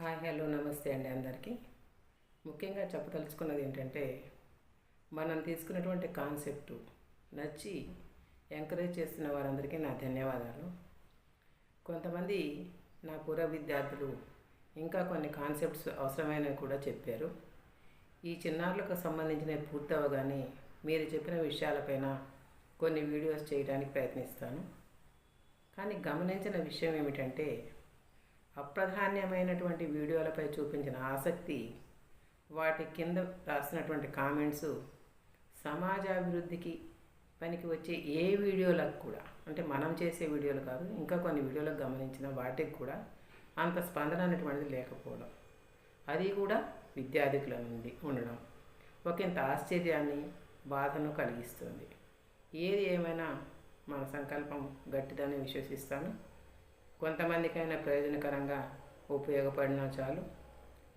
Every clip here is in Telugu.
హాయ్ హలో నమస్తే అండి అందరికీ. ముఖ్యంగా చెప్పదలుచుకున్నది ఏంటంటే, మనం తీసుకున్నటువంటి కాన్సెప్టు నచ్చి ఎంకరేజ్ చేస్తున్న వారందరికీ నా ధన్యవాదాలు. కొంతమంది నా పూర్వ విద్యార్థులు ఇంకా కొన్ని కాన్సెప్ట్స్ అవసరమైనవి కూడా చెప్పారు. ఈ చిన్నారులకు సంబంధించినవి పూర్తవగానే మీరు చెప్పిన విషయాలపైన కొన్ని వీడియోస్ చేయడానికి ప్రయత్నిస్తాను. కానీ గమనించిన విషయం ఏమిటంటే, అప్రాధాన్యమైనటువంటి వీడియోలపై చూపించిన ఆసక్తి, వాటి కింద రాసినటువంటి కామెంట్స్ సమాజాభివృద్ధికి పనికి వచ్చే ఏ వీడియోలకు కూడా, అంటే మనం చేసే వీడియోలు కాదు, ఇంకా కొన్ని వీడియోలకు గమనించిన వాటికి కూడా అంత స్పందన అనేటువంటిది లేకపోవడం, అది కూడా విద్యార్థికుల నుండి ఉండడం ఒకంత ఆశ్చర్యాన్ని, బాధను కలిగిస్తుంది. ఏది ఏమైనా మన సంకల్పం గట్టిదని విశ్వసిస్తాను. కొంతమందికైనా ప్రయోజనకరంగా ఉపయోగపడినా చాలు,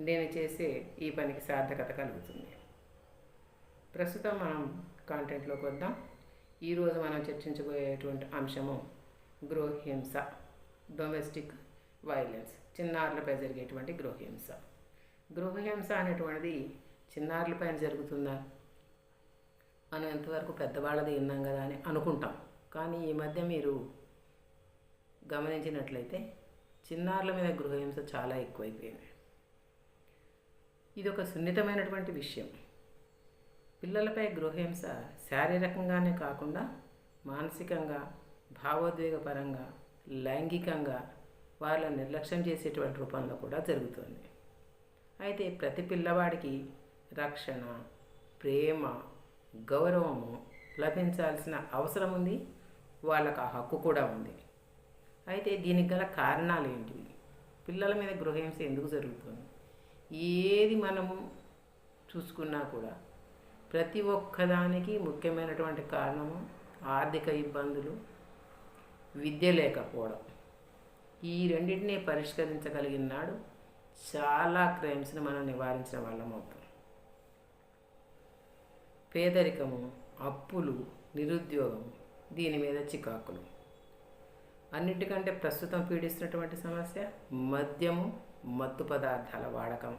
నేను చేసే ఈ పనికి సార్థకత కలుగుతుంది. ప్రస్తుతం మనం కాంటెంట్లోకి వద్దాం. ఈరోజు మనం చర్చించబోయేటువంటి అంశము గృహహింస, డొమెస్టిక్ వైలెన్స్, చిన్నారులపై జరిగేటువంటి గృహహింస. గృహహింస అనేటువంటిది చిన్నారులపైన జరుగుతుందా? మనం ఎంతవరకు పెద్దవాళ్ళది విన్నాం కదా అని అనుకుంటాం. కానీ ఈ మధ్య మీరు గమనించినట్లయితే చిన్నారుల మీద గృహహింస చాలా ఎక్కువైపోయింది. ఇది ఒక సున్నితమైనటువంటి విషయం. పిల్లలపై గృహహింస శారీరకంగానే కాకుండా మానసికంగా, భావోద్వేగపరంగా, లైంగికంగా వాళ్ళ నిర్లక్ష్యం చేసేటువంటి రూపంలో కూడా జరుగుతుంది. అయితే ప్రతి పిల్లవాడికి రక్షణ, ప్రేమ, గౌరవము లభించాల్సిన అవసరం ఉంది. వాళ్ళకు ఆ హక్కు కూడా ఉంది. అయితే దీనికి గల కారణాలు ఏంటివి? పిల్లల మీద గృహహింస ఎందుకు జరుగుతుంది? ఏది మనము చూసుకున్నా కూడా ప్రతి ఒక్కదానికి ముఖ్యమైనటువంటి కారణము ఆర్థిక ఇబ్బందులు, విద్య లేకపోవడం. ఈ రెండింటినీ పరిష్కరించగలిగిన నాడు చాలా క్రైమ్స్ని మనం నివారించిన వాళ్ళం అవుతాం. పేదరికము, అప్పులు, నిరుద్యోగం, దీని మీద చికాకులు. అన్నిటికంటే ప్రస్తుతం పీడిస్తున్నటువంటి సమస్య మద్యము, మత్తు పదార్థాల వాడకం.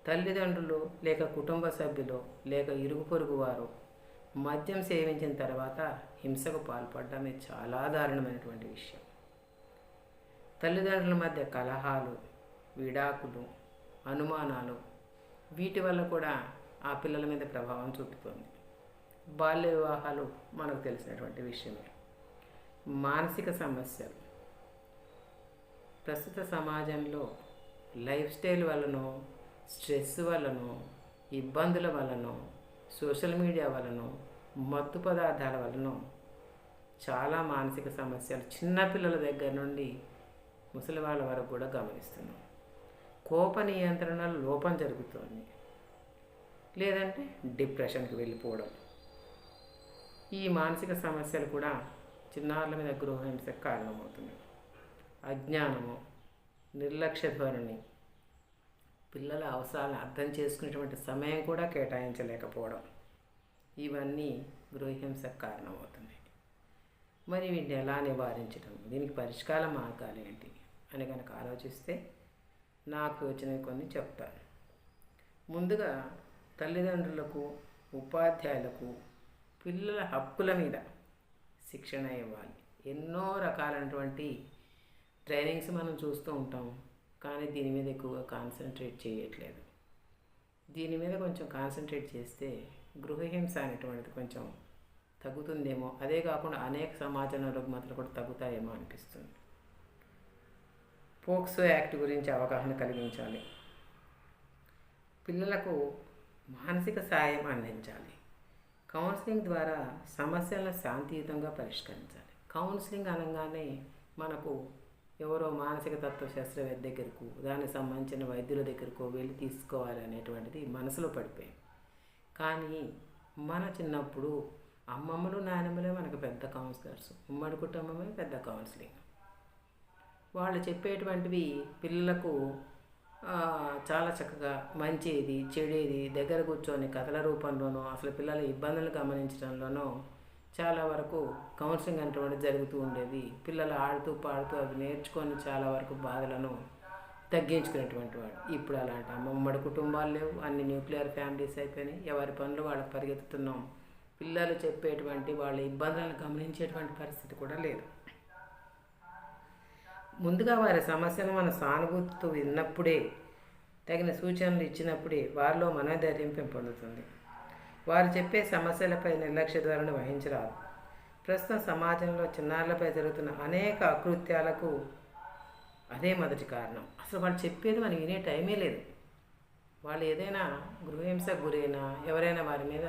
తల్లిదండ్రులు లేక కుటుంబ సభ్యులు లేక ఇరుగు పొరుగు వారు మద్యం సేవించిన తర్వాత హింసకు పాల్పడడమే చాలా దారుణమైనటువంటి విషయం. తల్లిదండ్రుల మధ్య కలహాలు, విడాకులు, అనుమానాలు, వీటి వల్ల కూడా ఆ పిల్లల మీద ప్రభావం చూపుతుంది. బాల్య వివాహాలు మనకు తెలిసినటువంటి విషయమే. మానసిక సమస్యలు ప్రస్తుత సమాజంలో లైఫ్ స్టైల్ వలనో, స్ట్రెస్ వలనో, ఇబ్బందుల వలనో, సోషల్ మీడియా వలనో, మత్తు పదార్థాల వలనో చాలా మానసిక సమస్యలు చిన్నపిల్లల దగ్గర నుండి ముసలి వాళ్ళ వరకు కూడా గమనిస్తున్నాం. కోప నియంత్రణ లోపం జరుగుతుంది, లేదంటే డిప్రెషన్కి వెళ్ళిపోవడం. ఈ మానసిక సమస్యలు కూడా చిన్నారుల మీద గృహహింసకు కారణమవుతుంది. అజ్ఞానము, నిర్లక్ష్య ధోరణి, పిల్లల అవసరాలను అర్థం చేసుకునేటువంటి సమయం కూడా కేటాయించలేకపోవడం, ఇవన్నీ గృహహింసకు కారణమవుతుంది. మరి వీటిని ఎలా నివారించడం, దీనికి పరిష్కార మార్గాలు ఏంటి అని కనుక ఆలోచిస్తే నాకు వచ్చినవి కొన్ని చెప్తాను. ముందుగా తల్లిదండ్రులకు, ఉపాధ్యాయులకు పిల్లల హక్కుల మీద శిక్షణ ఇవ్వాలి. ఎన్నో రకాలైనటువంటి ట్రైనింగ్స్ మనం చూస్తూ ఉంటాం, కానీ దీని మీద ఎక్కువగా కాన్సన్ట్రేట్ చేయట్లేదు. దీని మీద కొంచెం కాన్సన్ట్రేట్ చేస్తే గృహహింస అనేటువంటిది కొంచెం తగ్గుతుందేమో. అదే కాకుండా అనేక సమాజంలో రుగ్మతలు కూడా తగ్గుతాయేమో అనిపిస్తుంది. పోక్సో యాక్ట్ గురించి అవగాహన కలిగించాలి. పిల్లలకు మానసిక సాయం అందించాలి. కౌన్సిలింగ్ ద్వారా సమస్యలను శాంతియుతంగా పరిష్కరించాలి. కౌన్సిలింగ్ అనగానే మనకు ఎవరో మానసిక తత్వ శాస్త్రవేత్త దగ్గరకు, దానికి సంబంధించిన వైద్యుల దగ్గరకు వెళ్ళి తీసుకోవాలి అనేటువంటిది మనసులో పడిపోయింది. కానీ మన చిన్నప్పుడు అమ్మమ్మలు, నాయనమ్మలే మనకు పెద్ద కౌన్సిలర్స్, ఉమ్మడి కుటుంబమే పెద్ద కౌన్సిలింగ్. వాళ్ళు చెప్పేటువంటివి పిల్లలకు చాలా చక్కగా మంచిది, చెడేది దగ్గర కూర్చొని కథల రూపంలోనో, అసలు పిల్లల ఇబ్బందులు గమనించడంలోనో చాలా వరకు కౌన్సిలింగ్ అనేటువంటి జరుగుతూ ఉండేది. పిల్లలు ఆడుతూ పాడుతూ అవి నేర్చుకొని చాలా వరకు బాధలను తగ్గించుకునేటువంటి వాడు. ఇప్పుడు అలాంటి ఉమ్మడి కుటుంబాలు లేవు, అన్ని న్యూక్లియర్ ఫ్యామిలీస్ అయిపోయినాయి. ఎవరి పనులు వాళ్ళకి పరిగెత్తుతున్నాం. పిల్లలు చెప్పేటువంటి వాళ్ళ ఇబ్బందులను గమనించేటువంటి పరిస్థితి కూడా లేదు. ముందుగా వారి సమస్యను మన సానుభూతితో విన్నప్పుడే, తగిన సూచనలు ఇచ్చినప్పుడే వారిలో మనోధైర్యం పెంపొందుతుంది. వారు చెప్పే సమస్యలపై నిర్లక్ష్య ధోరణి వహించరాదు. ప్రస్తుతం సమాజంలో చిన్నారులపై జరుగుతున్న అనేక అకృత్యాలకు అదే మొదటి కారణం. అసలు వాళ్ళు చెప్పేది మనం వినే టైమే లేదు. వాళ్ళు ఏదైనా గృహహింసకు గురైనా, ఎవరైనా వారి మీద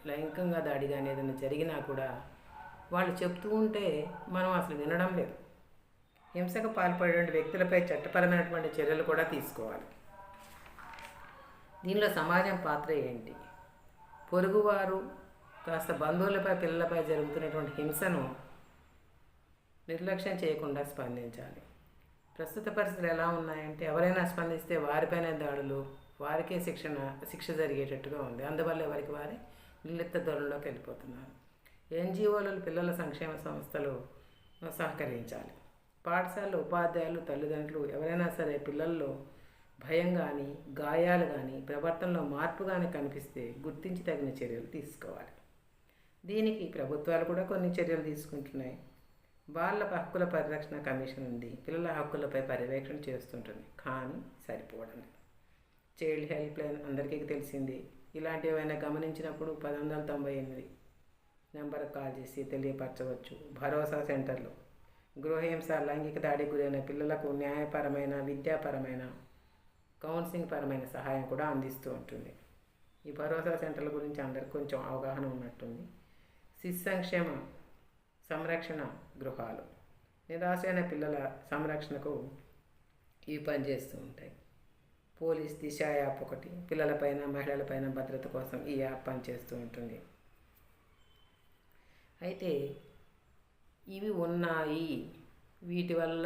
లైంగికంగా దాడి కానీ ఏదైనా జరిగినా కూడా వాళ్ళు చెప్తూ ఉంటే మనం అసలు వినడం లేదు. హింసకు పాల్పడే వ్యక్తులపై చట్టపరమైనటువంటి చర్యలు కూడా తీసుకోవాలి. దీనిలో సమాజం పాత్ర ఏంటి? పొరుగువారు కాస్త బంధువులపై, పిల్లలపై జరుగుతున్నటువంటి హింసను నిర్లక్ష్యం చేయకుండా స్పందించాలి. ప్రస్తుత పరిస్థితులు ఎలా ఉన్నాయంటే, ఎవరైనా స్పందిస్తే వారిపైనే దాడులు, వారికే శిక్ష జరిగేటట్టుగా ఉంది. అందువల్ల ఎవరికి వారి నిర్లిప్త ధోరణిలోకి వెళ్ళిపోతున్నారు. ఎన్జిఓలు, పిల్లల సంక్షేమ సంస్థలు సహకరించాలి. పాఠశాలలో ఉపాధ్యాయులు, తల్లిదండ్రులు ఎవరైనా సరే పిల్లల్లో భయం కానీ, గాయాలు కానీ, ప్రవర్తనలో మార్పు కానీ కనిపిస్తే గుర్తించి తగిన చర్యలు తీసుకోవాలి. దీనికి ప్రభుత్వాలు కూడా కొన్ని చర్యలు తీసుకుంటున్నాయి. బాలల హక్కుల పరిరక్షణ కమిషన్ ఉంది. పిల్లల హక్కులపై పర్యవేక్షణ చేస్తుంటుంది, కానీ సరిపోవడం లేదు. చైల్డ్ హెల్ప్ లైన్ అందరికీ తెలిసింది. ఇలాంటివి ఏమైనా గమనించినప్పుడు 1198 నెంబర్కి కాల్ చేసి తెలియపరచవచ్చు. భరోసా సెంటర్లు గృహహింస, లైంగిక దాడికి గురైన పిల్లలకు న్యాయపరమైన, విద్యాపరమైన, కౌన్సిలింగ్ పరమైన సహాయం కూడా అందిస్తూ ఉంటుంది. ఈ భరోసా సెంటర్ల గురించి అందరికి కొంచెం అవగాహన ఉన్నట్టుంది. శిశు సంక్షేమ సంరక్షణ గృహాలు నిరాశైన పిల్లల సంరక్షణకు ఇవి పనిచేస్తూ ఉంటాయి. పోలీస్ దిశ యాప్ ఒకటి పిల్లలపైన, మహిళలపైన భద్రత కోసం ఈ యాప్ పనిచేస్తూ ఉంటుంది. అయితే ఇవి ఉన్నాయి, వీటి వల్ల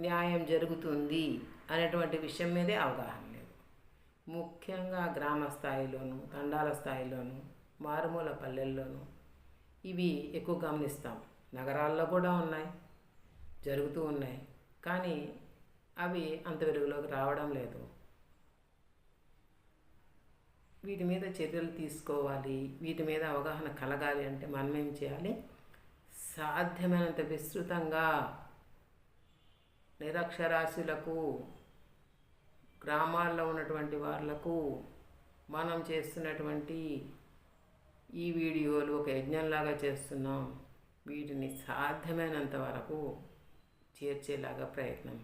న్యాయం జరుగుతుంది అనేటువంటి విషయం మీదే అవగాహన లేదు. ముఖ్యంగా గ్రామ స్థాయిలోను, తండాల స్థాయిలోను, మారుమూల పల్లెల్లోనూ ఇవి ఎక్కువ గమనిస్తాం. నగరాల్లో కూడా ఉన్నాయి, జరుగుతూ ఉన్నాయి, కానీ అవి అంత వెలుగులోకి రావడం లేదు. వీటి మీద చర్యలు తీసుకోవాలి. వీటి మీద అవగాహన కలగాలి అంటే మనం ఏం చేయాలి? సాధ్యమైనంత విస్తృతంగా నిరక్షరాస్యులకు, గ్రామాల్లో ఉన్నటువంటి వాళ్లకు మనం చేస్తున్నటువంటి ఈ వీడియోలు ఒక యజ్ఞంలాగా చేస్తున్నాం. వీటిని సాధ్యమైనంత వరకు చేర్చేలాగా ప్రయత్నం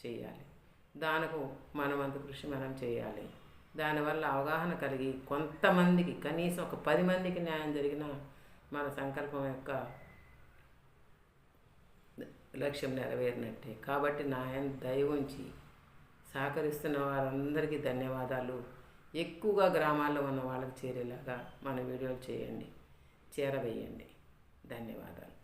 చేయాలి. దానికి మనమంత కృషి మనం చేయాలి. దానివల్ల అవగాహన కలిగి కొంతమందికి, కనీసం ఒక 10 మందికి న్యాయం జరిగిన మన సంకల్పం యొక్క లక్ష్యం నెరవేరినట్టే. కాబట్టి న్యాయం దయ ఉంచి సహకరిస్తున్న వారందరికీ ధన్యవాదాలు. ఎక్కువగా గ్రామాల్లో ఉన్న వాళ్ళకి చేరేలాగా మన వీడియోలు చేయండి, చేరవేయండి. ధన్యవాదాలు.